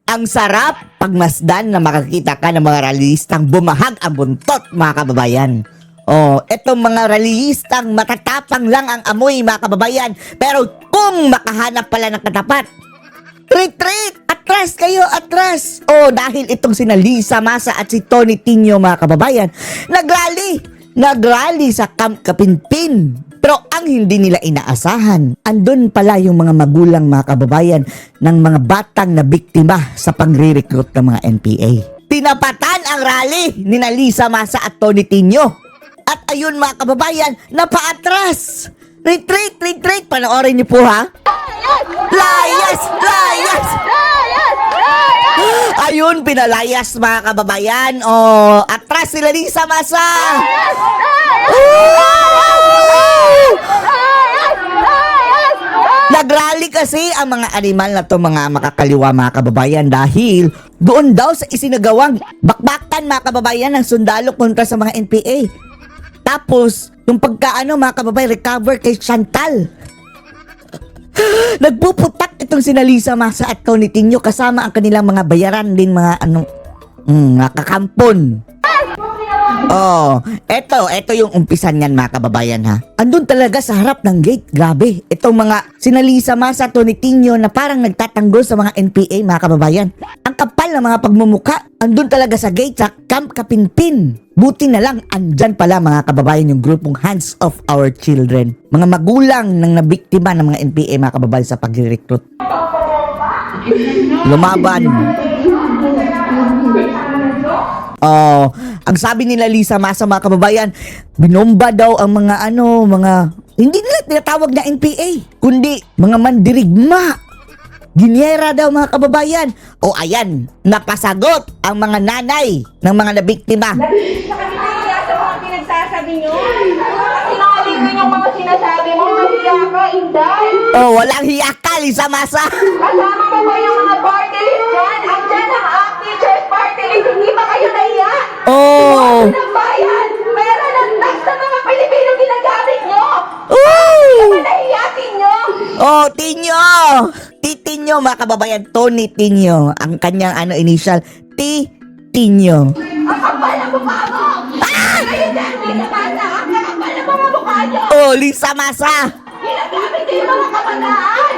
Ang sarap pagmasdan na makakita ka ng mga realistang bumahag ang buntot, mga kababayan. Oh, etong mga realistang matatapang lang ang amoy, mga kababayan. Pero kung makahanap pala ng katapat, retreat! Atras kayo, atras! Oh, dahil itong sina Lisa Masa at si Tony Tinio, mga kababayan, nagrally sa Camp Kapinpin. Pero ang hindi nila inaasahan, andun pala yung mga magulang, mga kababayan, ng mga batang na biktima sa pagre-recruit ng mga NPA. Tinapatan ang rally ni Lisa Masa at Tony Tinio. At ayun, mga kababayan, napaatras! Retreat, retreat! Panoorin niyo po, ha? Layas! Layas! Ayun, pinalayas, mga kababayan. Oh, atras sila Lisa Masa! Nagrally kasi ang mga animal na to, mga makakaliwa, mga kababayan, dahil doon daw sa isinagawang bakbakan, mga kababayan, ng sundalo kontra sa mga NPA. Tapos, yung pagkaano, mga kababayan, recover kay Chantal. Nagpuputak itong sina Lisa Masa at Tony Tinio kasama ang kanilang mga bayaran din, mga mga kakampon. Oh, eto yung umpisan niyan, mga kababayan, ha. Andun talaga sa harap ng gate, grabe. Itong mga sina Lisa Masa, Tony Tinio na parang nagtatanggol sa mga NPA, mga kababayan. Ang kapal ng mga pagmumuka, andun talaga sa gate sa Camp Kapinpin. Buti na lang, andyan pala, mga kababayan, yung grupong Hands of Our Children. Mga magulang ng nabiktima ng mga NPA, mga kababayan, sa pag-recruit. Lumaban. Oh, ang sabi nila Lisa Masa, mga kababayan, binomba daw ang mga hindi nila tinatawag na NPA, kundi mga mandirigma. Ginyera daw, mga kababayan. O ayan, napasagot ang mga nanay ng mga nabiktima. Nakikita sa mga pinagsasabi nyo. Sinungaling yung mga sinasabi mo. Mahiya ka, Inday. Oh, walang hiya ka, Lisa Masa. Kasama mo ba yung mga party list dyan? Andyan ang teachers party list. Hindi ba kayo nahiya? Oh. Ano ng bayan? Pera ng tax sa mga Pilipino ginagamit nyo. Oh. Ano ba nahiya, Tinyo? Oh, Tinio. Tinio, mga kababayan, Tony Tinio. Ang kanyang initial, Tinio. Ang kapal ng mukha mo. Kayo dyan, Lisa Masa. Ang kapal ng mga mukha nyo. Oh, Lisa Masa. Ginagamit kayo mga kabataan!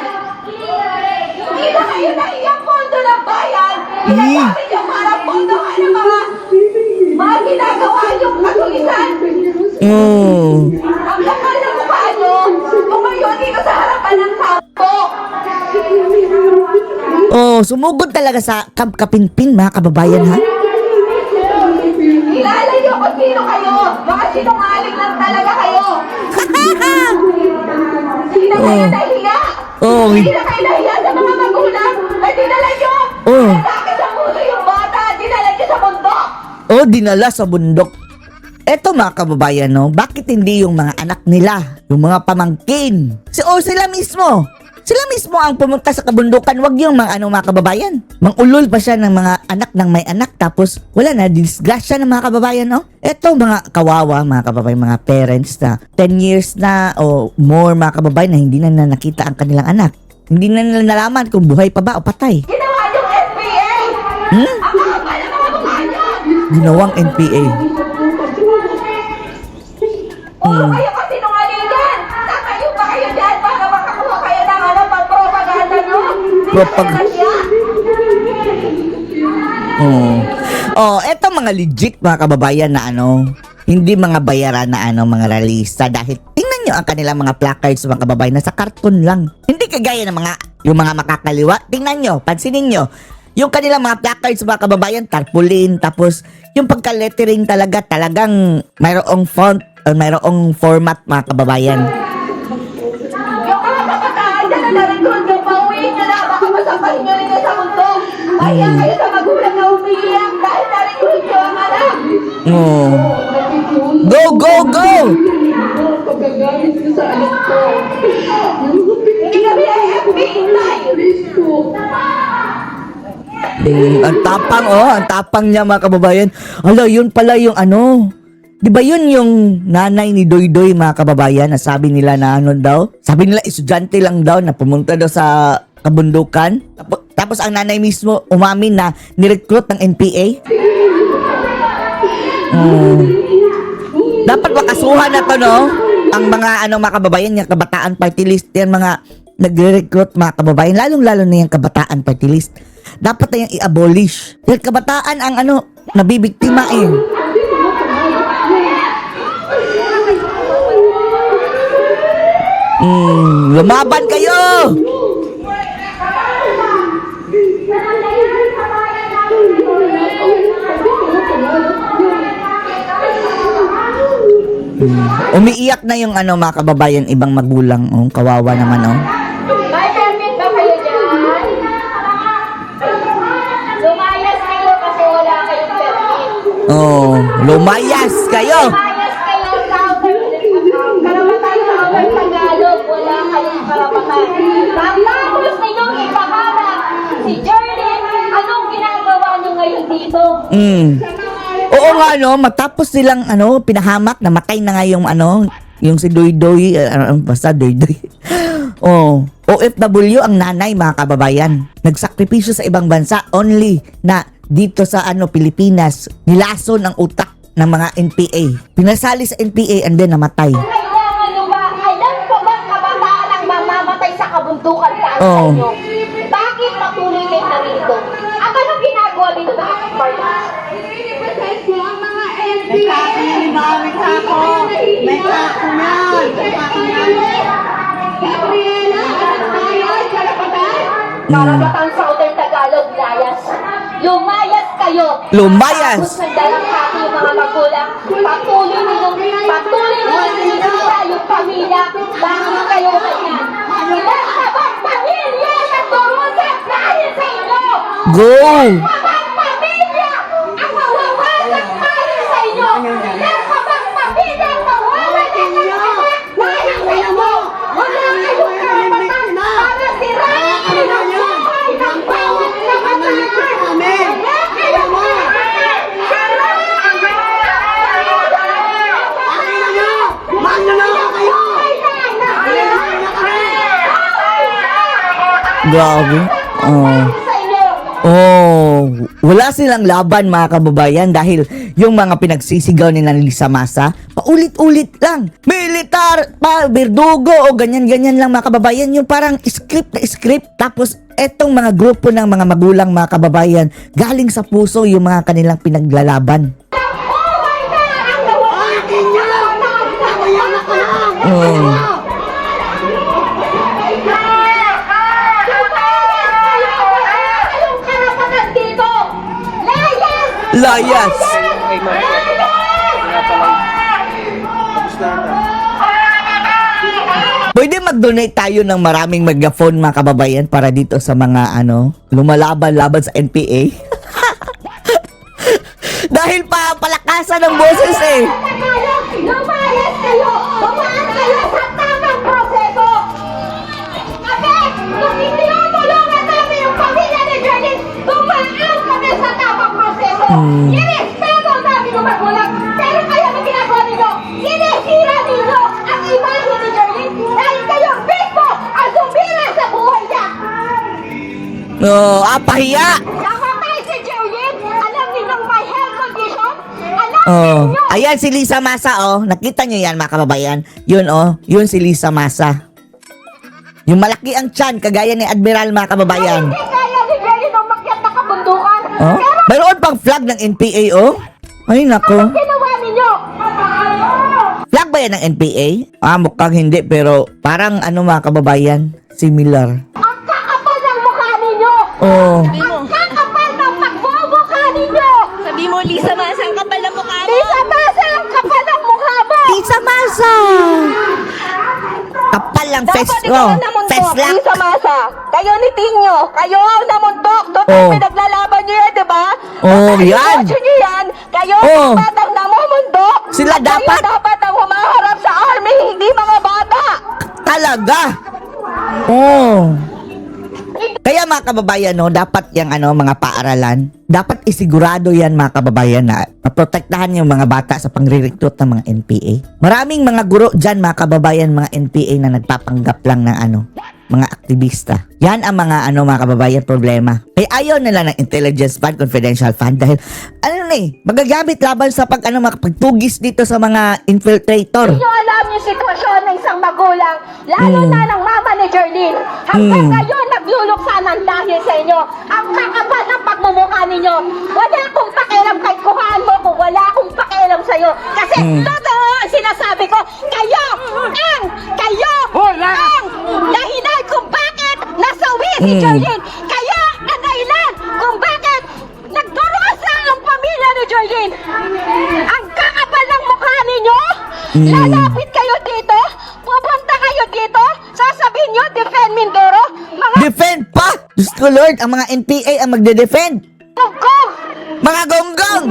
Hindi na kayo naiyang pondo ng bayan! Ginagamit yung para pondo ka ng mga ginagawa yung katulisan! Oh. Ang kapal ng mukha nyo! Tumayo dito sa harapan ng kampo! Oh, sumugod talaga sa Camp Kapinpin, mga kababayan, ha? Kilala nyo kung sino kayo! Baka sinungaling lang talaga kayo! Hindi na kayo nahiya! Oh. Hindi na kayo nahiya sa mga magulang! Ay dinala nyo! Oh. Natake sa mundo yung bata! Dinala nyo sa bundok! Oh, dinala sa bundok. Eto, mga kababayan, no? Bakit hindi yung mga anak nila, yung mga pamangkin? Sila mismo. Sila mismo ang pumunta sa kabundukan. Wag yung mga mga kababayan. Mangulol pa siya ng mga anak ng may anak. Tapos wala na, disgrasya ng mga kababayan, no? Eto, mga kawawa, mga kababayan, mga parents na 10 years na o more, mga kababayan, na hindi na nakita ang kanilang anak. Hindi na nila nalaman kung buhay pa ba o patay. Ginawa yung NPA! Ang kapal ng mga mukha nyo! Ginawang NPA. Puro kayo kasi nungalingan! Tatayo pa kayo dyan para makakuha kayo ng pag-propaganda nyo! Oh, eto mga legit, mga kababayan, na hindi mga bayaran na mga realista, dahil tingnan nyo ang kanilang mga placards, mga kababayan, na sa karton lang. Hindi kagaya ng yung mga makakaliwa. Tingnan nyo, pansinin nyo, yung kanilang mga placards, mga kababayan, tarpaulin, tapos yung pagka-lettering talagang mayroong font, mayroong format, mga kababayan. Yung mga kabataan dyan na na-recruit nyo, pauwiin nyo na! Baka masampahin nyo rin nyo sa mundo! Kaya kayo sa magulang na umiiyak dahil na-recruit nyo ang anak! Oh. Go, go, go! Pagkagalit ko sa anak ko. Hindi kami ay FBI! Ang tapang niya, mga kababayan. Hala, yun pala yung Di ba yun yung nanay ni Doy Doy, mga kababayan, na sabi nila na daw? Sabi nila estudyante lang daw na pumunta daw sa kabundukan. Tapos ang nanay mismo umamin na nirecruit ng NPA. Dapat makasuhan na to, no? Ang mga mga kababayan, yung kabataan party list, yan mga nagre-recruit mga kababayan, lalong-lalo na yung kabataan party list. Dapat na yung i-abolish. Yung kabataan ang nabibiktima eh. Lumaban kayo! Umiiyak na yung mga kababayan, ibang magulang. Kawawa naman, May permit ba kayo dyan? Lumayas kayo kasi wala kayong permit. Lumayas kayo! Lumayas kayo sa karapatan sa awal Tagalog. Wala kayong karapatan. Tapos ninyong ipahanap si Jerlyn, anong ginagawa niyo ngayon dito? Oo nga, matapos silang pinahamak, namatay na nga yung si Doy-Doy, basta Doy-Doy. OFW ang nanay, mga kababayan. Nagsakripisyo sa ibang bansa only na dito sa Pilipinas, nilason ang utak ng mga NPA. Pinasali sa NPA and then namatay. Kailangan nyo ba? Alam ko ba kabataan ang mamamatay sa kabundukan sa inyo? Bakit patuloy kayo narito? Ang anong ginagawa dito na kapag-party? May kako yan, may kako. May kako yan. May kako yan. Gabriela, ayos, karapatan. Karapatan Southern Tagalog, layas. Lumayas kayo. Lumayas! Tapos nandalang hati yung mga magulang. Patuloy ninyong sinisita yung pamilya. Bakit kayo ganyan? Ilan ka bang pamilya na tumutap dahil sa inyo? Go! Kabang pamilya ang mawawasak dahil sa inyo. Ilan ka bang pamilya ang mawawasak dahil sa inyo? Wala kayong karapatan para sirain ang buhay ng bawat kabataan. Wala kayong karapatan. Manloloko kayo! Grabe. Wala silang laban, mga kababayan, dahil yung mga pinagsisigaw ni Lisa Masa, paulit-ulit lang. Militar, berdugo, o ganyan-ganyan lang, mga kababayan. Yung parang script na script. Tapos, etong mga grupo ng mga magulang, mga kababayan, galing sa puso yung mga kanilang pinaglalaban. Akin yan! Ako yan ako lang! Layas! Pwede mag-donate tayo ng maraming megaphone, mga kababayan, para dito sa mga lumalaban-laban sa NPA. Dahil palakasan ng boses eh. Lumayas kayo! Dumaan kayo sa tamang proseso! Kasi kung tinutulungan namin yung pamilya ni Jerlyn, dumaan kami sa tamang proseso! Irespeto namin yung magulang, pero kayo na ginagawa ninyo, sinisira ninyo ang imahe ni Jerlyn dahil kayo mismo ang sumira sa buhay niya! Pahiya! Namatay si Jerlyn! Alam ninyong may health condition? Alam ninyo! Ayan si Lisa Masa, nakita nyo yan, mga kababayan. Yun, yun si Lisa Masa. Yung malaki ang tiyan, kagaya ni Admiral, mga kababayan. Hindi kaya ni Jerlyn umakyat na kabundukan. Pero Mayroon pang flag ng NPA, Ay, nako. ginawa ninyo! Flag ba yan ng NPA? Mukhang hindi, pero parang mga kababayan, similar. Ang kakapal ng mukha ninyo! Ang kakapal ng pagmumukha ninyo! Sabi mo, Lisa Masa, ang kapal ng mukha mo. Lisa Masa, ang kapal ng mukha mo! Lisa Masa! Kapal lang face Dapat ko. ikaw ang namundok, Face lock. Lisa Masa. Kayo ni Tinyo, kayo ang namundok. Total pinaglalaban nyo yan, di ba? Yan. Negosyo nyo yan. Kayo dapat ang namumundok. Sila At dapat. Kayo dapat ang humaharap sa army, hindi mga bata. Talaga. Kaya, mga kababayan, dapat yung mga paaralan, dapat isigurado yan, mga kababayan, na maprotektahan yung mga bata sa pangre-recruit ng mga NPA. Maraming mga guro dyan, mga kababayan, mga NPA na nagpapanggap lang ng mga aktivista. Yan ang mga mga kababayan problema. Kaya ayaw nila ng intelligence fund, confidential fund dahil magagamit laban sa pagtugis dito sa mga infiltrator. Hindi nyo alam yung sitwasyon ng isang magulang, lalo na ng mama ni Jerlyn. Hanggang ngayon, nagluluksa ng dahil sa inyo. Ang kakapal ng pagmumukha ninyo. Wala akong pakialam kahit kuhaan mo kung wala akong pakialam sa'yo. Kasi totoo ang sinasabi ko, kayo ang dahilan kung bakit nasawi si Jerlyn. Kayo ang dahilan kung bakit nagdurusa ang pamilya ni Jerlyn. Ang kakapal ng mukha ninyo, lalapit kayo dito, pupunta kayo dito, sasabihin nyo, defend Mindoro, mga Defend pa! Diyos ko Lord, ang mga NPA ang magde-defend. kong. Mga gonggong!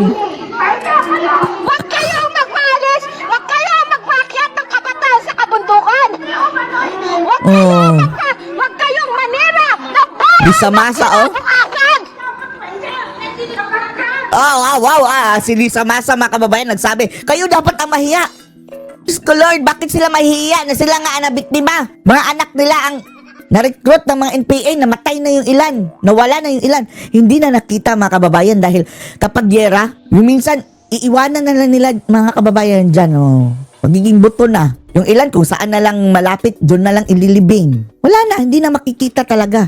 Huwag kayong magpaalis, huwag kayong magpakyat ng kabataan sa kabundukan. Huwag kayong manira ng bayan Lisa Masa, oh. bukasan. Wow. Si Lisa Masa, mga kababayan, nagsabi, kayo dapat ang mahiya. Diyos ko Lord, bakit sila mahihiya na sila nga ang nabiktima? Mga anak nila ang na-recruit ng mga NPA, namatay na yung ilan, nawala na yung ilan. Hindi na nakita, mga kababayan, dahil kapag yera, yung minsan, iiwanan na lang nila, mga kababayan dyan, magiging buto na. Yung ilan, kung saan na lang malapit, doon na lang ililibing. Wala na, hindi na makikita talaga.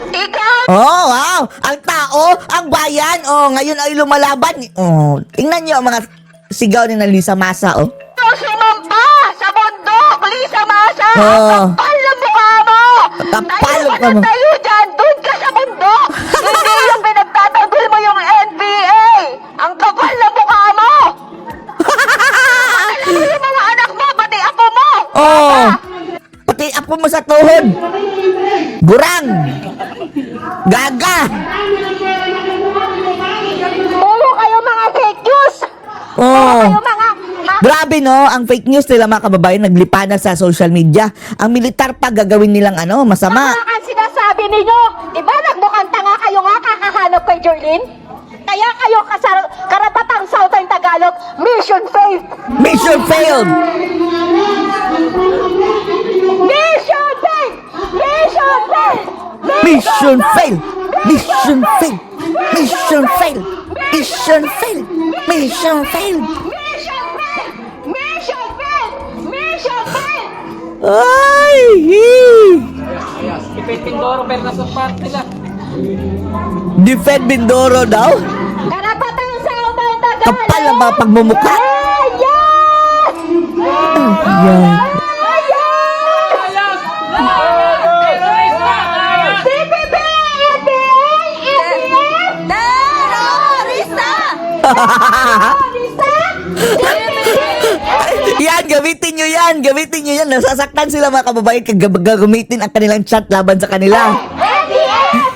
Ikaw, Wow! Ang tao, ang bayan, ngayon ay lumalaban. Tingnan niyo ang mga sigaw ni Lisa Masa, sumampa sa bundok, Lisa Masa. Oh. Kapal na mukha mo. Kapal Ayaw ka ka mo. na tayo dyan, doon ka sa bundok. Hindi yung pinagtatanggol mo yung NPA. Ang kapal na mukha mo. Alam mo yung mga anak mo, pati apo mo. Pati apo mo sa tuhod. Burang. Gaga. Puro kayo mga fake news. Kayo mga... Grabe ang fake news nila, mga kababayan, naglipanan sa social media. Ang militar pa gagawin nilang masama. Tama ang sinasabi ninyo. Diba nagmukhang tanga kayo nga kakahanap kay Jerlyn? Kaya kayo karapatang Southern Tagalog, mission failed. Mission failed. Mission failed! Mission failed! Mission failed. Mission failed. Mission failed. Mission failed. Mission failed. Mission failed! Mission failed! Mission failed! Ay! Defend Mindoro pero nasa part nila. Defend Mindoro daw? Karapatang Southern Tagalog! Kapal ang mga pagmumukha. Yes! Yan. CPP! NPA! NPF! Terrorista! Terrorista! Yan, gamitin nyo yan. Gamitin nyo yan. Nasasaktan sila, mga kababayan, gagamitin ang kanilang chat laban sa kanila. NPF!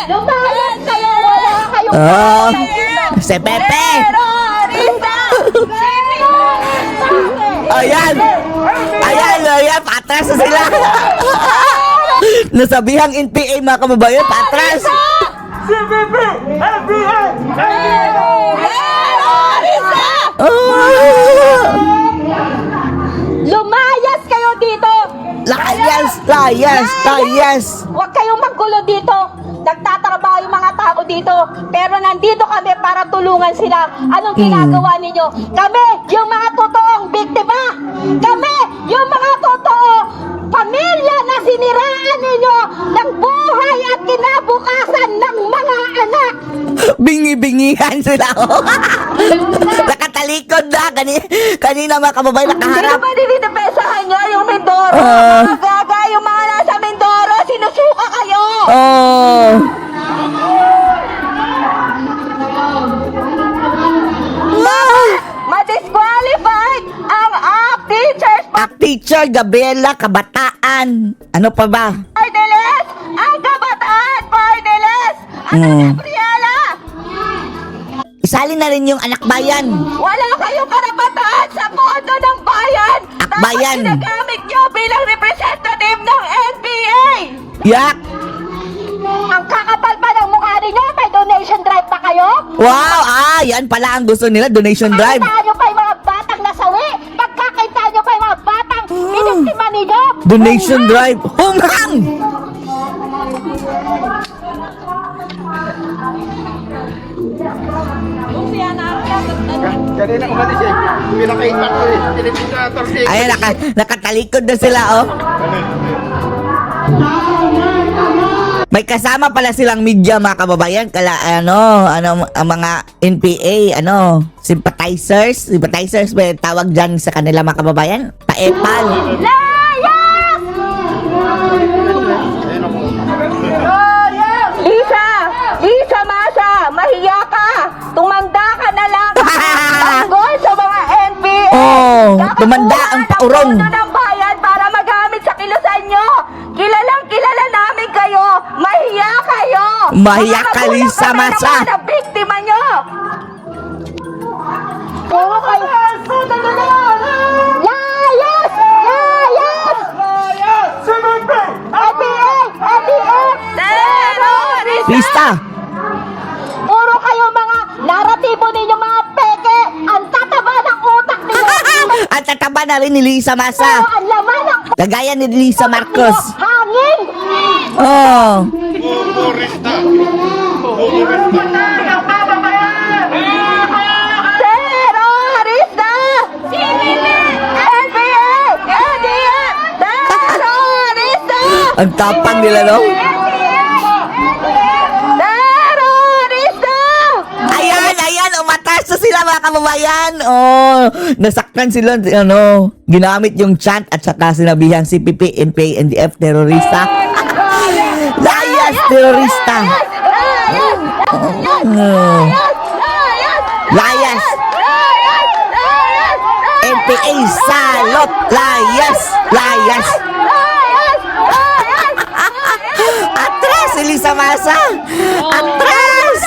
Lumayan kayo! Wala kayong Si Pepe. terrorista! Ayan. Patras na sila. Nasabihang NPA, mga kababayan, patras. Terrorista! Lumayas kayo dito! Layas. Huwag kayong maggulo dito. Nagtatrabaho yung mga tao dito. Pero nandito kami para tulungan sila. Anong ginagawa ninyo? Kami, yung mga totoong biktima. Kami, yung mga totoo pamilya na siniraan ninyo ng buhay at kinabukasan ng mga anak. Bingi-bingihan sila. Nakatalikod na. Kanina, mga kababayan, Hindi nakaharap. ba dinidepensahan nyo yung Mindoro? Mga gaga, yung mga nasa Mindoro, sinusuka kayo! Ma-disqualified ang teachers Teacher Gabriela Kabataan. Ano pa ba? Pardeles! Ang kabataan Pardeles! Ano Gabriela? Isali na rin yung anak bayan. Wala kayong karapatan sa pondo ng bayan! Akbayan. Tapos ginagamit nyo bilang representative ng NPA! Yak! Ang kakapal pa ng mukha ninyo, may donation drive pa kayo? Wow! Yan pala ang gusto nila, donation drive. Tayo pa yung mga batang nasawi! Donation drive. Humang! Kanina umalis eh. Pinakita ko eh. Pinipitator eh. Ayan, nakatalikod na sila, oh. May kasama pala silang media, mga kababayan. Kala, ang mga NPA, sympathizers, may tawag dyan sa kanila, mga kababayan. Paepal. Lisa Masa, mahiya ka! Tumanda ka na lang! Tanggol sa mga NPA! Oh, tumanda ang paurong. Kakakuha ng bayan para magamit sa kilusan nyo! Kilalang kilala namin kayo! Mahiya kayo! Mahiya ka, Makakagulang Lisa kami ng Masa. mga biktima nyo! Puro kayo! Layas! Layas! NPA! NPA! Terrorist! Pista. Puro kayo mga naratibo ninyo mga peke! Ang tataba ng utak ninyo! At tataba na rin ni Lisa Pero Masa. ang laman ng Kagaya ni Lisa Marcos. hangin! Oh. Terrorista! NPA! NDF! Terrorista! Ang tapang nila, no? Terrorista! Ayan, umatas na sila, mga kababayan. Oh, nasaktan sila, ginamit yung chant at saka sinabihan CPP, NPA, NDF, terorista. Layas, terorista. Oh. Layas. NPA, salot. Layas. Layas. Atras, si Lisa Masa. Atras.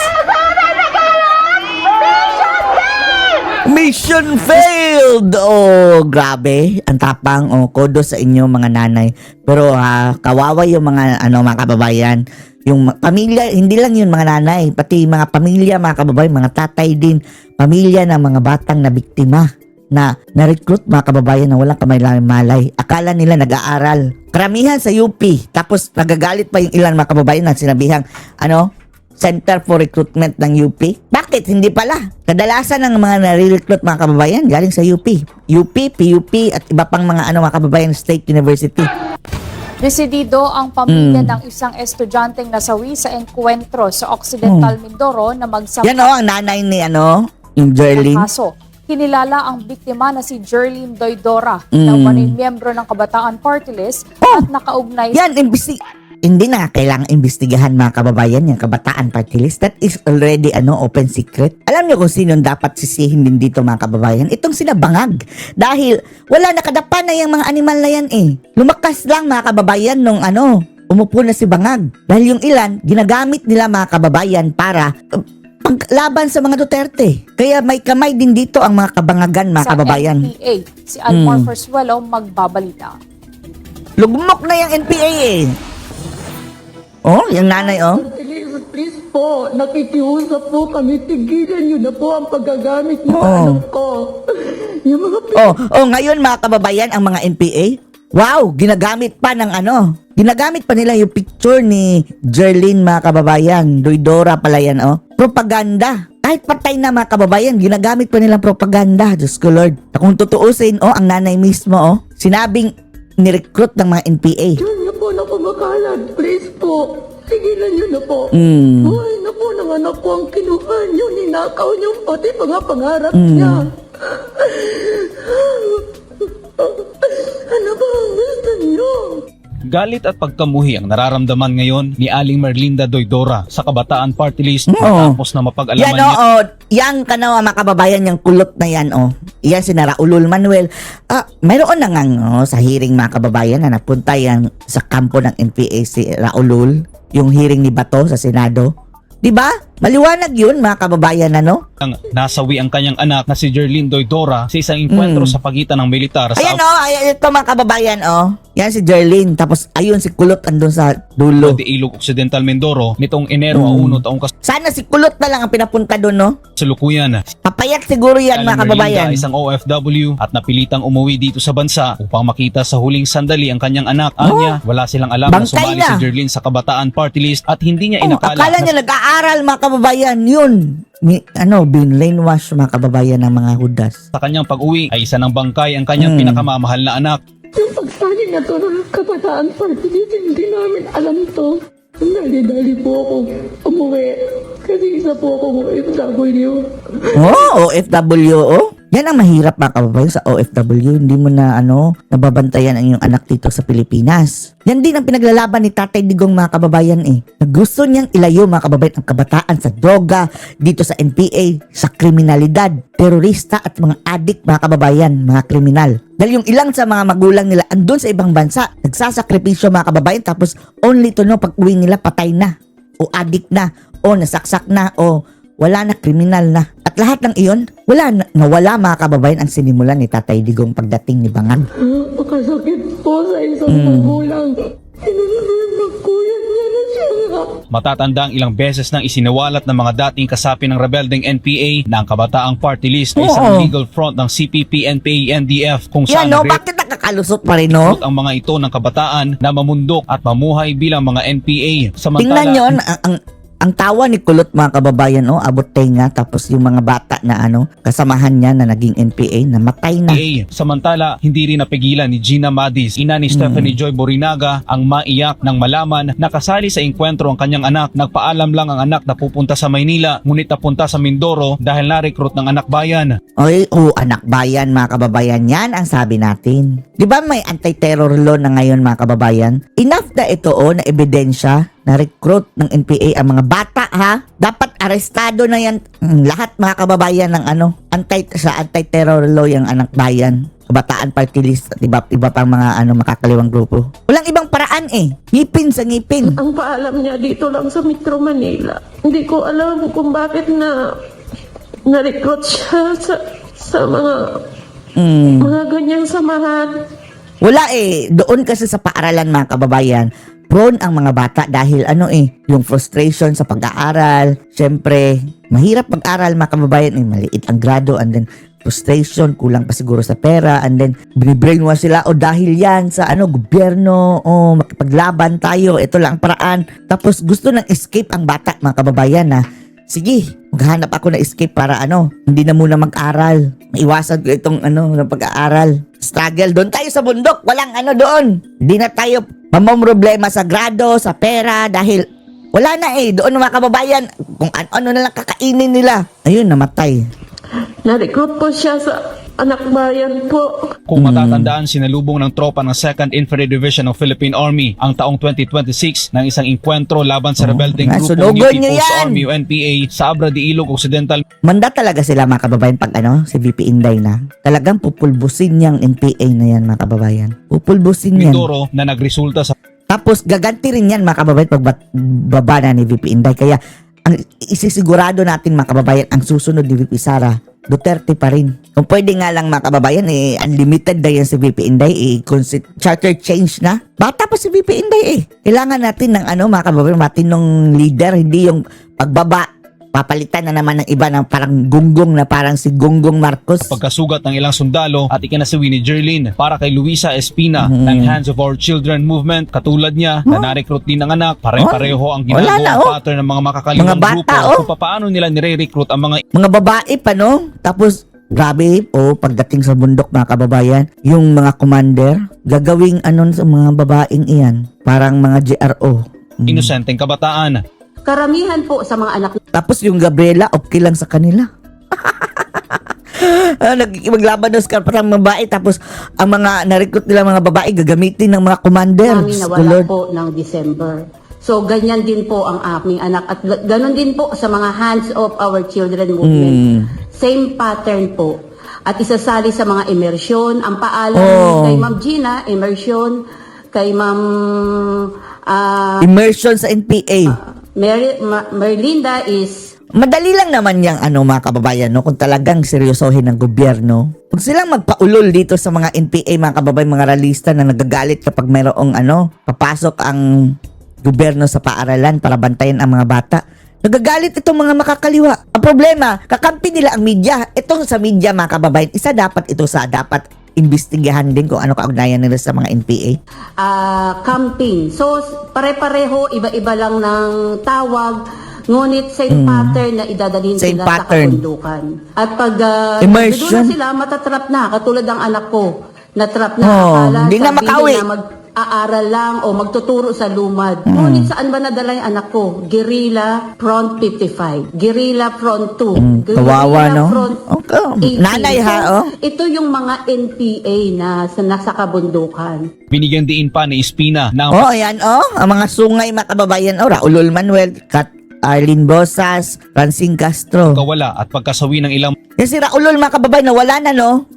Mission failed! Oh, grabe. Ang tapang. Oh, kodo sa inyo, mga nanay. Pero kawawa yung mga, mga kababayan. Yung pamilya, hindi lang yun mga nanay. Pati mga pamilya, mga kababayan, mga tatay din. Pamilya ng mga batang na biktima. Na na-recruit, mga kababayan, na walang kamay-malay. Akala nila nag-aaral. Karamihan sa UP. Tapos nagagalit pa yung ilan, mga kababayan, na sinabihang, Center for Recruitment ng UP. Bakit? Hindi pala. Kadalasan ng mga nare-recruit, mga kababayan, galing sa UP. UP, PUP, at iba pang mga mga kababayan State University. Desidido ang pamilya ng isang estudyanteng nasawi sa engkwentro sa Occidental Mindoro na magsampa Yan ang nanay ni yung Jerlyn. kaso. Kinilala ang biktima na si Jerlyn Doydora na umano'y miyembro ng Kabataan Party List at nakaugnay Yan, hindi na kailangan imbestigahan, mga kababayan, yung Kabataan Party List. That is already open secret. Alam niyo kung sino dapat sisihin din dito, mga kababayan? Itong sina Bangag. Dahil wala, nakadapa na yung mga animal na yan eh. Lumakas lang, mga kababayan, nung umupo na si Bangag. Dahil yung ilan, ginagamit nila, mga kababayan, para paglaban sa mga Duterte. Kaya may kamay din dito ang mga kabangagan, mga sa kababayan. NPA. Si Almor Fersuelo magbabalita. Lugmok na yung NPA eh. Oh, yung nanay, oh. Please po, nakikiusap po kami, tigilan niyo na po ang paggagamit ng Oo. anak ko. Yung mga Ngayon, mga kababayan, ang mga NPA, wow, ginagamit pa ng ginagamit pa nila yung picture ni Jerlyn, mga kababayan. Doydora pala yan, oh. Propaganda. Kahit patay na, mga kababayan, ginagamit pa nilang propaganda. Diyos ko, Lord. Kung tutuusin, ang nanay mismo, sinabing nirecruit ng mga NPA. Diyan niyo po na kumakalat. Please po, tigilan niyo na po. Buhay na po ng anak ko ang kinuha niyo, ninakaw niyo pati mga pangarap niya. Ano ba ang gusto niyo? Galit at pagkamuhi ang nararamdaman ngayon ni Aling Merlinda Doydora sa Kabataan Party List Oo. matapos na mapag-alaman Yan, niya. Yan mga kababayan, yung kulot na yan, Yan si Raulul Manuel. Mayroon na nga, sa hearing, mga kababayan, na napunta yan sa kampo ng NPA si Raulul, yung hearing ni Bato sa Senado. Di ba? Maliwanag yun, mga kababayan, ano? Ang nasawi ang kanyang anak na si Jerlyn Doydora sa isang enkwentro sa pagitan ng militar sa Ayan, ayan, ito mga kababayan, Yan si Jerlyn. Tapos, ayun, si Kulot andun sa dulo. de Ilog Occidental Mindoro nitong Enero 1 taong Sana si Kulot na lang ang pinapunta doon, no? kasalukuyan. Papayat siguro yan, mga Aling kababayan. Merlinda, isang OFW at napilitang umuwi dito sa bansa upang makita sa huling sandali ang kanyang anak. Anya, wala silang alam na Bangkay sumali na. si Jerlyn sa Kabataan Party List at hindi niya inakala Akala na niya nag-aaral, mga kababayan. Yun. Binrainwash, mga kababayan, ng mga hudas. sa kanyang pag-uwi ay isa ng bangkay ang kanyang pinakamamahal na anak. Yung pagsali na to ng Kabataan Party List, hindi namin alam to. Dali-dali po ako umuwi. Kasi isa po akong OFW. OFW, Yan ang mahirap, mga kababayan, sa OFW. Hindi mo na, nababantayan ang iyong anak dito sa Pilipinas. Yan din ang pinaglalaban ni Tatay Digong, mga kababayan, Na gusto niyang ilayo, mga kababayan, ang kabataan sa droga, dito sa NPA, sa kriminalidad, terorista at mga adik, mga kababayan, mga kriminal. Dahil yung ilang sa mga magulang nila andun sa ibang bansa, nagsasakripisyo, mga kababayan, tapos only to know, pag uwi nila, patay na, o adik na, o nasaksak na, o wala na, kriminal na. At lahat ng iyon, nawala, mga kababayan, ang sinimulan ni Tatay Digong pagdating ni Bangan. Makasakit po sa isang magulang. Sinunod niya na siya. Matatandang ilang beses nang isinawalat ng mga dating kasapi ng rebeldeng NPA na ang Kabataang Party List ay isang Oo. legal front ng CPP, NPA, NDF kung Yan, saan bakit nakakalusot pa rin, no? ang mga ito ng kabataan na mamundok at mamuhay bilang mga NPA. Tingnan nyo, ang tawa ni Kulot, mga kababayan, abot tenga, tapos yung mga bata na kasamahan niya na naging NPA, namatay na. Samantala, hindi rin napigilan ni Gina Madis, ina ni Stephanie Joy Borinaga, ang maiyak nang malaman na kasali sa engkwentro ang kanyang anak. Nagpaalam lang ang anak na pupunta sa Maynila, ngunit napunta sa Mindoro dahil na-recruit ng anak bayan. Anak bayan, mga kababayan, yan ang sabi natin. Di ba may anti-terror law na ngayon, mga kababayan? Enough na ito, na ebidensya na recruit ng NPA ang mga bata, ha? Dapat arestado na yan lahat, mga kababayan, ng anti-terror law yung anak bayan. Kabataan Party List at iba pang mga makakaliwang grupo. Walang ibang paraan, ngipin sa ngipin. Ang paalam niya dito lang sa Metro Manila. Hindi ko alam kung bakit na-recruit siya sa mga ganyang samahan. Wala, doon kasi sa paaralan, mga kababayan, prone ang mga bata dahil yung frustration sa pag-aaral. Siyempre, mahirap mag-aral, mga kababayan, maliit ang grado, and then frustration, kulang pa siguro sa pera, and then binibrainwash sila, dahil yan sa gobyerno, makipaglaban tayo, ito lang ang paraan. Tapos gusto ng escape ang bata, mga kababayan, na sige, maghanap ako na escape para hindi na muna mag-aral. Maiwasan ko itong ng pag-aaral. Struggle, doon tayo sa bundok, walang doon. Hindi na tayo problema sa grado, sa pera, dahil wala na doon, mga kababayan, kung ano na lang kakainin nila. Ayun, namatay. Na-recruit po siya sa anak bayan po. Kung matatandaan, sinalubong ng tropa ng 2nd Infantry Division ng Philippine Army ang taong 2026 ng isang enkwentro laban sa rebeldeng grupo sunugon ng nyo People's yan! Army o NPA sa Abra de Ilog Occidental. Manda talaga sila, mga kababayan, pag si VP Inday na. Talagang pupulbusin niyang NPA na yan, mga kababayan. Pupulbusin yan. Mindoro na nagresulta sa Tapos gaganti rin yan, mga kababayan, pag baba na ni VP Inday. Kaya ang isisigurado natin, mga kababayan, ang susunod ni VP Sara, Duterte pa rin. Kung pwede nga lang, mga kababayan, unlimited na yan si VP Inday, charter change na. Bata pa si VP Inday, Kailangan natin ng mga kababayan, matinong leader, hindi yung pagbaba. Papalitan na naman ng iba ng parang gunggong na parang si Gonggong Marcos. pagkasugat ng ilang sundalo at ikinasuwi ni Jerlyn para kay Luisa Espina ng Hands of Our Children Movement. Katulad niya na na-recruit din ng anak, pare-pareho ang Wala na, ginagawa pattern ng mga makakaliwang Mga bata, grupo kung paano nila nire-recruit ang mga babae pa, no? Tapos, grabe, pagdating sa bundok, mga kababayan, yung mga commander, gagawing sa mga babaeng iyan, parang mga GRO. inosenteng kabataan. Karamihan po sa mga anak Tapos yung Gabriela, okay lang sa kanila. Maglaban ng scar parang babae, tapos ang mga na-recruit nila mga babae, gagamitin ng mga commander. namin nawala po ng December. So, ganyan din po ang aming anak. At ganon din po sa mga Hands of Our Children movement. Same pattern po. At isasali sa mga immersion. Ang paalam kay Ma'am Gina, immersion. Kay Ma'am Immersion sa NPA. Merlinda is Madali lang naman yung mga kababayan, no? Kung talagang seryosohin ng gobyerno. Huwag silang magpaulol dito sa mga NPA, mga kababayan, mga realista na nagagalit kapag mayroong papasok ang gobyerno sa paaralan para bantayan ang mga bata. Nagagalit itong mga makakaliwa. Ang problema, kakampi nila ang media. Itong sa media, mga kababayan, dapat imbestigahan din kung ano kaugnayan nila sa mga NPA. camping. So, pare-pareho, iba-iba lang ng tawag, ngunit same pattern na idadalhin Same sila pattern. sa kabundukan. At pag Immersion. nandun na sila, matatrap na, katulad ng anak ko. Natrap na, Oh, akala, hindi na sabihin makauwi. na mag-aaral lang o magtuturo sa lumad. Ngunit saan ba nadala yung anak ko? Guerrilla Front 55, Guerrilla Front 2, kawawa, no? Front Okay. 18. Nanay, ha, So, oh. ito yung mga NPA na nasa kabundukan. Binigyan diin pa ni Espina na ang Ayan, ang mga sungay, mga kababayan, Raulol Manuel, Arlene Bosas, Francine Castro. pagkawala at pagkasawi ng ilang Yan si Raulol, mga kababayan, nawala na, no?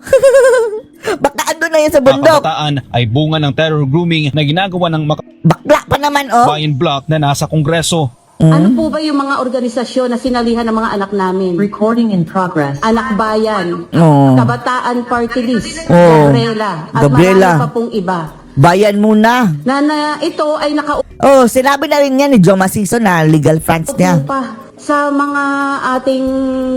Baka ando na yan sa mga bundok. kabataan ay bunga ng terror grooming na ginagawa ng Bakla pa naman, Bayan Bloc na nasa Kongreso. Ano po ba yung mga organisasyon na sinalihan ng mga anak namin? Recording in progress. Anak Bayan, Oh. Kabataan Party List, Oh. Gabriela, at Gabriela. marami pa pong iba. Bayan muna. Na ito ay Sinabi na rin yan ni Joe Maciso na legal funds niya. pa sa mga ating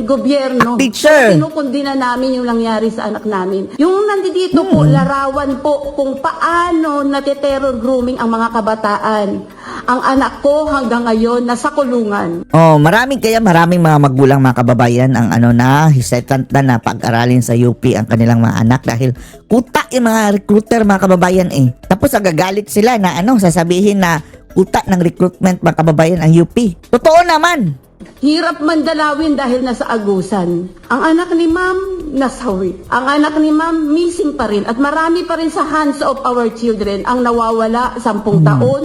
gobyerno. Teacher. Kinukundi na namin yung nangyari sa anak namin. Yung nandito po, larawan po kung paano natiterror grooming ang mga kabataan. Ang anak ko hanggang ngayon nasa kulungan. Maraming mga magulang, mga kababayan ang hesitant na pag-aralin sa UP ang kanilang mga anak dahil kuta yung mga recruiter, mga kababayan Tapos agagalit sila na sasabihin na kuta ng recruitment, mga kababayan, ang UP. Totoo naman. Hirap man dalawin dahil nasa agusan. Ang anak ni ma'am, nasawi. Ang anak ni ma'am, missing pa rin. At marami pa rin sa hands of our children ang nawawala 10 taon,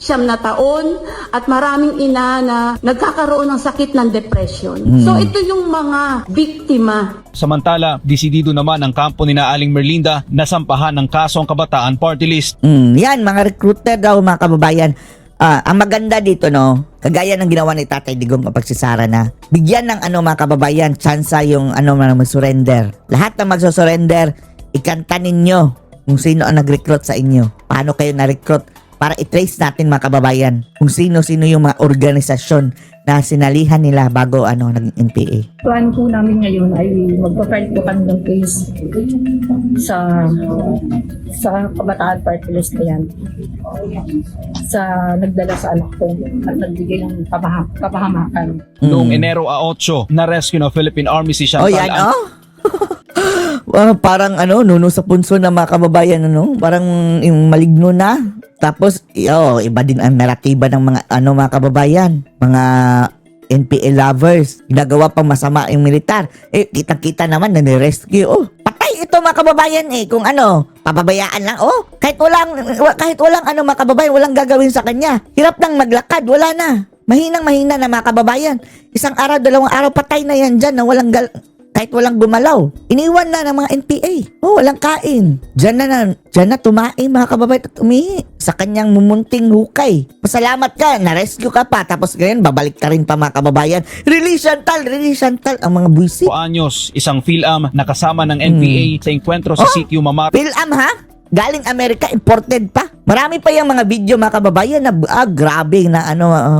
9 na taon, at maraming ina na nagkakaroon ng sakit ng depression. So ito yung mga biktima. Samantala, desidido naman ang kampo ni Aling Merlinda na sampahan ng kaso ang Kabataan Party List. Yan, mga recruiter daw, mga kababayan. Ang maganda dito, kagaya ng ginawa ni Tatay Digong kapag si Sara na, bigyan ng mga kababayan, tsansa yung mag-surrender. Lahat na magsusurrender, ikanta ninyo kung sino ang nag-recruit sa inyo. Paano kayo na-recruit? Para i-trace natin, mga kababayan, kung sino-sino yung mga organisasyon na sinalihan nila bago naging NPA. Plan po namin ngayon ay magpa-file po kami ng case sa Kabataan Party List na yan. Sa nagdala sa anak ko at nagbigay ng kapahamakan. Noong Enero 8, na-rescue ng Philippine Army si Chantal Yan, Ang parang nuno sa punso na, mga kababayan, parang yung maligno na. Tapos, iba din ang naratiba ng mga mga kababayan, mga NPA lovers. Ginagawa pang masama yung militar. Kitang-kita naman na ni-rescue. Patay ito, mga kababayan, kung pababayaan lang. Kahit walang mga kababayan, walang gagawin sa kanya. Hirap nang maglakad, wala na. Mahinang-mahina na, mga kababayan. Isang araw, 2 araw, patay na yan dyan na kahit walang gumalaw. Iniwan na ng mga NPA. Walang kain. Diyan na tumaing, mga kababayan, at umihi sa kanyang mumunting hukay. Pasalamat ka, na-rescue ka pa, tapos ngayon, babalik ka rin pa, mga kababayan. Release Chantal, ang mga buwisit. Anyos, isang PhilAm na kasama ng NPA sa enkwentro sa sitio Mamar. PhilAm, ha? Galing Amerika, imported pa. Marami pa yung mga video, mga kababayan, na grabe na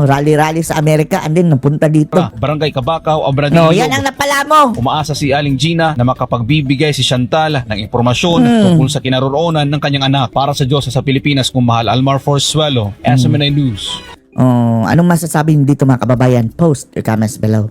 rally-rally sa Amerika, and then napunta dito. Barangay Kabakaw, Abradillo. Yan ang napala mo. Umaasa si Aling Gina na makapagbibigay si Chantal ng impormasyon tungkol sa kinaroroonan ng kanyang anak. Para sa Diyos sa Pilipinas, kung mahal, Almar Forzuelo, SMNI News. Anong masasabi dito, mga kababayan? Post your comments below.